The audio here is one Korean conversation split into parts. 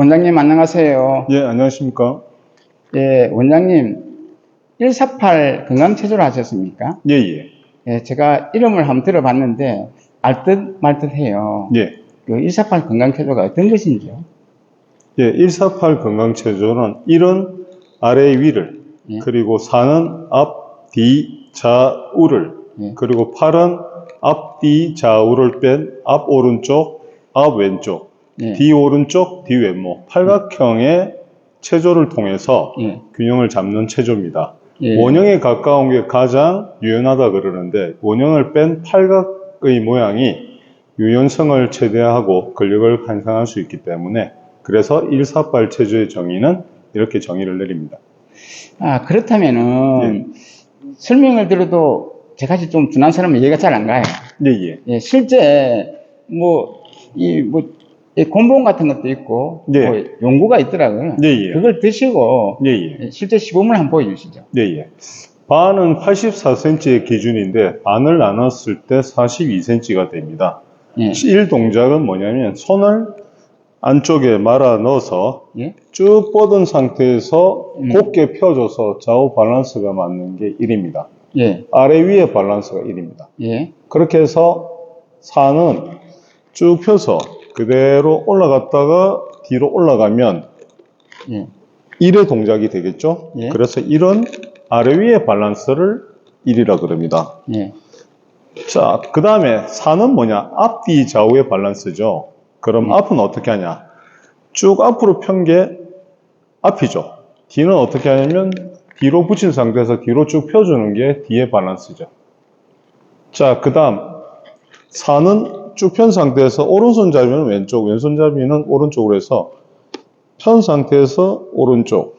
원장님 안녕하세요. 예, 안녕하십니까? 예, 원장님 148 건강체조를 하셨습니까? 예, 예. 예, 제가 이름을 한번 들어봤는데 알듯 말듯 해요. 예. 그 148 건강체조가 어떤 것인지요? 예, 148 건강체조는 1은 아래 위를, 예. 그리고 4는 앞, 뒤, 좌우를, 예. 그리고 8은 앞, 뒤, 좌우를 뺀 앞 오른쪽, 앞 왼쪽, 예. 뒤 오른쪽, 뒤 왼목, 팔각형의 체조를 통해서 예. 균형을 잡는 체조입니다. 예. 원형에 가까운 게 가장 유연하다 그러는데, 원형을 뺀 팔각의 모양이 유연성을 최대화하고 근력을 향상할 수 있기 때문에, 그래서 148 체조의 정의는 이렇게 정의를 내립니다. 아, 그렇다면은 설명을 들어도 저같이 좀 둔한 사람은 이해가 잘 안 가요. 예, 예. 예, 실제 이 곤봉 같은 것도 있고 예. 뭐 연구가 있더라고요. 예, 예. 그걸 드시고 예, 예. 실제 시범을 한번 보여주시죠. 예, 예. 반은 84cm의 기준인데, 반을 나눴을 때 42cm가 됩니다. 예. 1동작은 뭐냐면, 손을 안쪽에 말아 넣어서 예. 쭉 뻗은 상태에서 곧게 펴줘서 좌우 밸런스가 맞는 게 1입니다. 예. 아래 위에 밸런스가 1입니다. 예. 그렇게 해서 4는 쭉 펴서 그대로 올라갔다가 뒤로 올라가면 예. 1의 동작이 되겠죠? 예. 그래서 1은 아래 위의 밸런스를 1이라 그럽니다. 예. 자, 그 다음에 4는 뭐냐? 앞뒤 좌우의 밸런스죠. 그럼 앞은 어떻게 하냐? 쭉 앞으로 편 게 앞이죠. 뒤는 어떻게 하냐면 뒤로 붙인 상태에서 뒤로 쭉 펴주는 게 뒤의 밸런스죠. 자, 그 다음 4는 쭉 편 상태에서 오른손잡이는 왼쪽, 왼손잡이는 오른쪽으로 해서 편 상태에서 오른쪽,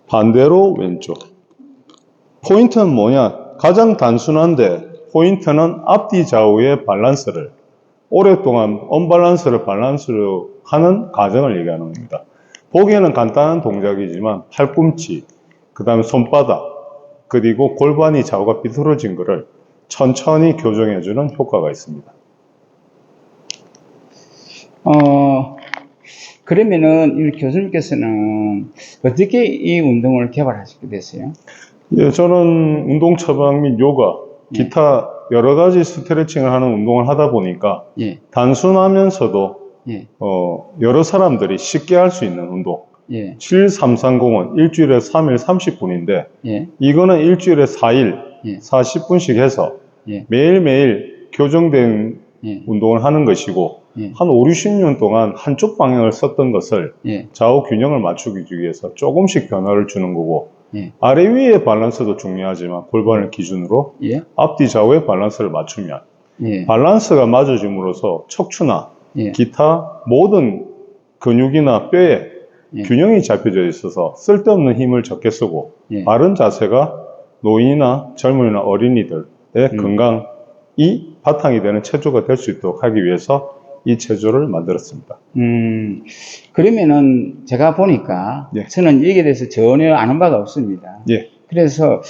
반대로 왼쪽. 포인트는 뭐냐? 가장 단순한데 포인트는 앞뒤 좌우의 밸런스를 오랫동안 언밸런스를 밸런스로 하는 과정을 얘기하는 겁니다. 보기에는 간단한 동작이지만 팔꿈치, 그 다음에 손바닥, 그리고 골반이 좌우가 비틀어진 것을 천천히 교정해주는 효과가 있습니다. 그러면은 이 교수님께서는 어떻게 이 운동을 개발하시게 됐어요? 예, 저는 운동 처방 및 요가, 기타 여러 가지 스트레칭을 하는 운동을 하다 보니까 예. 단순하면서도 예. 여러 사람들이 쉽게 할 수 있는 운동. 예. 7330은 일주일에 3일 30분인데 예. 이거는 일주일에 4일 예. 40분씩 해서 예. 매일매일 교정된 예. 운동을 하는 것이고, 예. 한 5, 60년 동안 한쪽 방향을 썼던 것을 예. 좌우 균형을 맞추기 위해서 조금씩 변화를 주는 거고, 예. 아래 위의 밸런스도 중요하지만 골반을 기준으로 예. 앞뒤 좌우의 밸런스를 맞추면 예. 밸런스가 맞아짐으로써 척추나 예. 기타 모든 근육이나 뼈에 예. 균형이 잡혀져 있어서 쓸데없는 힘을 적게 쓰고 예. 바른 자세가 노인이나 젊은이나 어린이들의 건강이 바탕이 되는 체조가 될 수 있도록 하기 위해서 이 체조를 만들었습니다. 그러면은 제가 보니까 예. 저는 여기에 대해서 전혀 아는 바가 없습니다. 예, 그래서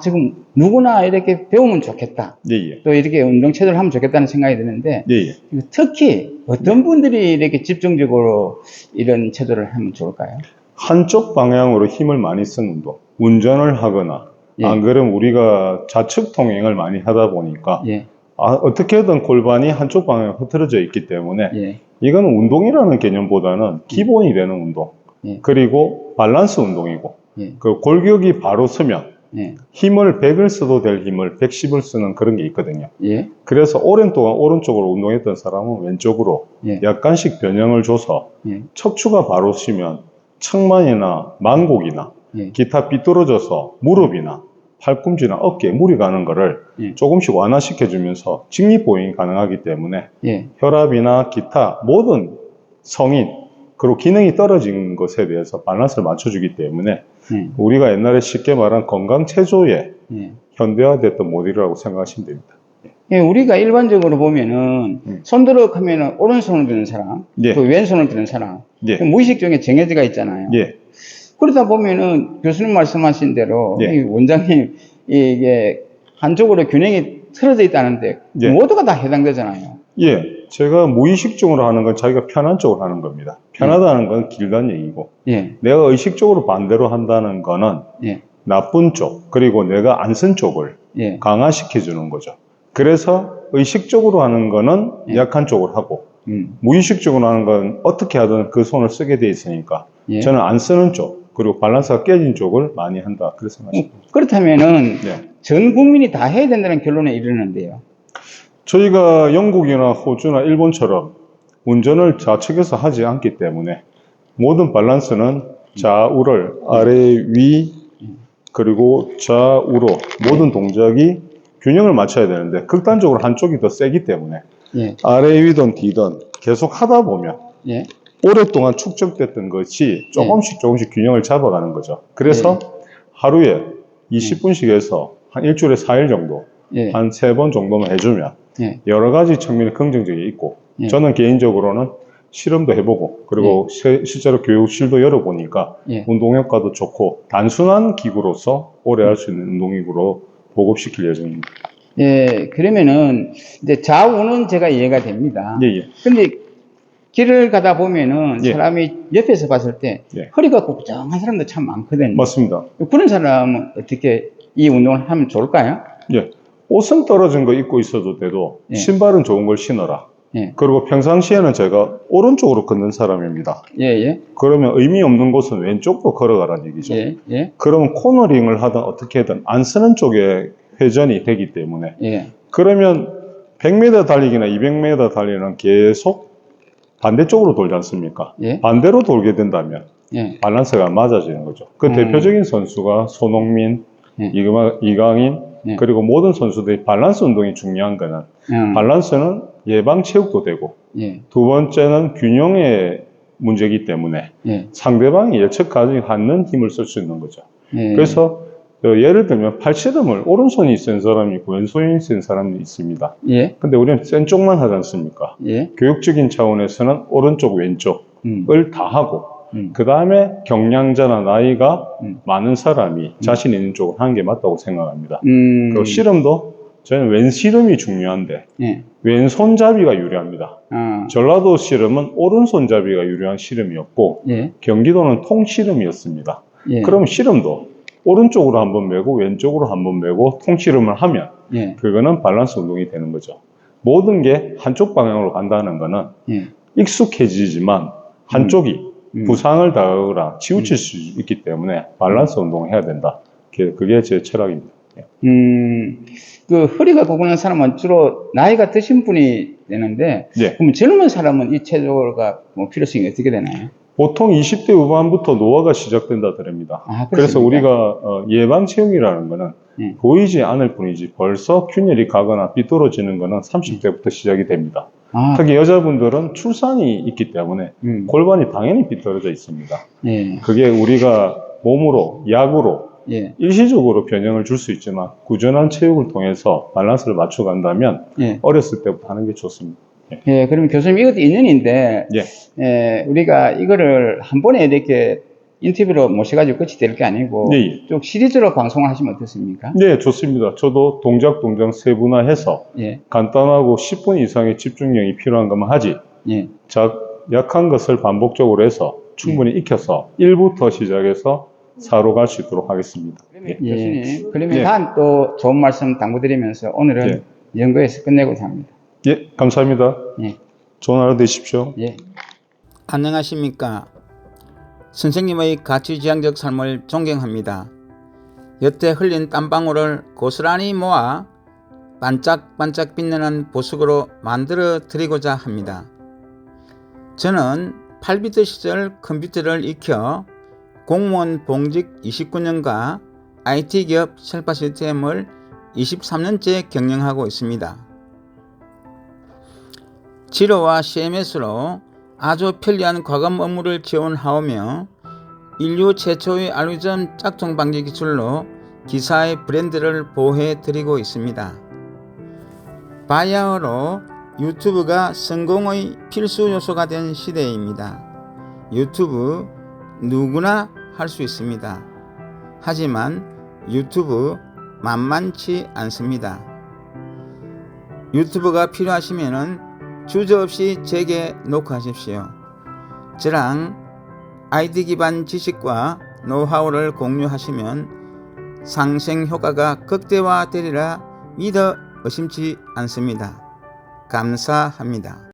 지금 누구나 이렇게 배우면 좋겠다. 예, 예, 또 이렇게 운동 체조를 하면 좋겠다는 생각이 드는데 예, 예. 특히 어떤 분들이 이렇게 집중적으로 이런 체조를 하면 좋을까요? 한쪽 방향으로 힘을 많이 쓴 운동, 운전을 하거나 예. 안 그러면 우리가 좌측 통행을 많이 하다 보니까 예. 어떻게든 골반이 한쪽 방향에 흐트러져 있기 때문에 예. 이건 운동이라는 개념보다는 기본이 되는 운동, 예. 그리고 밸런스 운동이고, 예. 그 골격이 바로 서면 예. 힘을 100을 써도 될 힘을 110을 쓰는 그런 게 있거든요. 예. 그래서 오랜 동안 오른쪽으로 운동했던 사람은 왼쪽으로 예. 약간씩 변형을 줘서 예. 척추가 바로 서면 측만이나 만곡이나 예. 기타 삐뚤어져서 무릎이나 팔꿈치나 어깨에 무리 가는 거를 예. 조금씩 완화시켜주면서 직립보행이 가능하기 때문에 예. 혈압이나 기타 모든 성인 그리고 기능이 떨어진 것에 대해서 밸런스를 맞춰주기 때문에 우리가 옛날에 쉽게 말한 건강체조의 예. 현대화됐던 모델이라고 생각하시면 됩니다. 예, 우리가 일반적으로 보면은 손들어 하면은 오른손을 드는 사람, 예. 또 왼손을 드는 사람, 예. 무의식 중에 정해져가 있잖아요. 예. 그러다 보면은 교수님 말씀하신 대로 예. 이 원장님 이게 한쪽으로 균형이 틀어져 있다는데 예. 모두가 다 해당되잖아요. 예. 제가 무의식적으로 하는 건 자기가 편한 쪽으로 하는 겁니다. 편하다는 건 길다는 얘기고, 예, 내가 의식적으로 반대로 한다는 거는 예, 나쁜 쪽, 그리고 내가 안 쓴 쪽을 예, 강화시켜주는 거죠. 그래서 의식적으로 하는 거는 예. 약한 쪽을 하고, 음, 무의식적으로 하는 건 어떻게 하든 그 손을 쓰게 돼 있으니까, 예. 저는 안 쓰는 쪽, 그리고 밸런스가 깨진 쪽을 많이 한다. 그렇게 생각합니다. 그렇다면은 네. 전 국민이 다 해야 된다는 결론에 이르는데요. 저희가 영국이나 호주나 일본처럼 운전을 좌측에서 하지 않기 때문에 모든 밸런스는 좌우를 아래 위 그리고 좌우로 모든 동작이 균형을 맞춰야 되는데 극단적으로 한쪽이 더 세기 때문에 예, 아래 위든 뒤든 계속 하다 보면 예, 오랫동안 축적됐던 것이 조금씩 균형을 잡아가는 거죠. 그래서 하루에 20분씩 해서 한 일주일에 4일 정도 예, 한 3번 정도만 해주면 예, 여러 가지 측면이 긍정적이 있고 예. 저는 개인적으로는 실험도 해보고 그리고 실제로 교육실도 열어보니까 예. 운동 효과도 좋고 단순한 기구로서 오래 할 수 있는 운동기구로 보급시킬 예정입니다. 예, 그러면은 이제 좌우는 제가 이해가 됩니다. 예, 예. 근데 길을 가다 보면은 예. 사람이 옆에서 봤을 때 예. 허리가 굽정한 사람도 참 많거든요. 맞습니다. 그런 사람은 어떻게 이 운동을 하면 좋을까요? 예. 옷은 떨어진 거 입고 있어도 돼도 예. 신발은 좋은 걸 신어라. 예, 그리고 평상시에는 제가 오른쪽으로 걷는 사람입니다. 예, 예, 그러면 의미 없는 곳은 왼쪽으로 걸어가라는 얘기죠. 예, 예, 그러면 코너링을 하든 어떻게든 안 쓰는 쪽에 회전이 되기 때문에 예, 그러면 100m 달리기나 200m 달리기는 계속 반대쪽으로 돌지 않습니까? 예, 반대로 돌게 된다면 예, 밸런스가 맞아지는 거죠. 그 대표적인 선수가 손흥민, 예. 이강인 예. 그리고 모든 선수들이 밸런스 운동이 중요한 거는 밸런스는 예방 체육도 되고 예, 두 번째는 균형의 문제이기 때문에 예, 상대방이 예측하지 않는 힘을 쓸 수 있는 거죠. 예. 그래서 예를 들면 팔씨름을 오른손이 센 사람이 있고 왼손이 센 사람이 있습니다. 예, 근데 우리는 센 쪽만 하지 않습니까? 예, 교육적인 차원에서는 오른쪽 왼쪽을 다 하고 그 다음에 경량자나 나이가 많은 사람이 자신 있는 쪽을 하는 게 맞다고 생각합니다. 그리고 씨름도 저는 왼씨름이 중요한데 예, 왼손잡이가 유리합니다. 전라도 씨름은 오른손잡이가 유리한 씨름이었고 예, 경기도는 통씨름이었습니다. 예, 그럼 씨름도 오른쪽으로 한번 메고 왼쪽으로 한번 메고 통씨름을 하면 예, 그거는 밸런스 운동이 되는 거죠. 모든 게 한쪽 방향으로 간다는 거는 예, 익숙해지지만 한쪽이 부상을 당하거나 치우칠 수 있기 때문에 밸런스 운동을 해야 된다. 그게 제 철학입니다. 그 허리가 굽는 사람은 주로 나이가 드신 분이 되는데, 예. 그럼 젊은 사람은 이 체조가 뭐 필요성이 어떻게 되나요? 보통 20대 후반부터 노화가 시작된다 그럽니다. 아, 그래서 그렇습니까? 우리가 예방 체육이라는 거는 예. 보이지 않을 뿐이지 벌써 균열이 가거나 삐뚤어지는 거는 30대부터 시작이 됩니다. 아, 특히 여자분들은 출산이 있기 때문에 골반이 당연히 삐뚤어져 있습니다. 예, 그게 우리가 몸으로, 약으로 예, 일시적으로 변형을 줄 수 있지만 꾸준한 체육을 통해서 밸런스를 맞춰간다면 예. 어렸을 때부터 하는 게 좋습니다. 예, 그러면 교수님 이것도 인연인데, 예. 예, 우리가 이거를 한 번에 이렇게 인터뷰로 모셔가지고 끝이 될 게 아니고, 예, 예. 쭉 시리즈로 방송을 하시면 어떻습니까? 네, 좋습니다. 저도 동작 세분화해서 예, 간단하고 10분 이상의 집중력이 필요한 것만 하지 예, 약한 것을 반복적으로 해서 충분히 익혀서 1부터 시작해서 4로 갈 수 있도록 하겠습니다. 예, 교수님, 그러면 예. 다음 또 좋은 말씀 당부드리면서 오늘은 연구에서 끝내고자 합니다. 예, 감사합니다. 예, 좋은 하루 되십시오. 예. 안녕하십니까. 선생님의 가치지향적 삶을 존경합니다. 여태 흘린 땀방울을 고스란히 모아 반짝반짝 빛나는 보석으로 만들어 드리고자 합니다. 저는 8비트 시절 컴퓨터를 익혀 공무원 봉직 29년과 IT기업 셀파 시스템을 23년째 경영하고 있습니다. 지로와 CMS로 아주 편리한 과감 업무를 지원하오며 인류 최초의 알고리즘 짝퉁 방지 기술로 기사의 브랜드를 보호해 드리고 있습니다. 바야흐로 유튜브가 성공의 필수 요소가 된 시대입니다. 유튜브 누구나 할 수 있습니다. 하지만 유튜브 만만치 않습니다. 유튜브가 필요하시면 주저없이 제게 녹화하십시오. 저랑 아이디 기반 지식과 노하우를 공유하시면 상생 효과가 극대화되리라 믿어 의심치 않습니다. 감사합니다.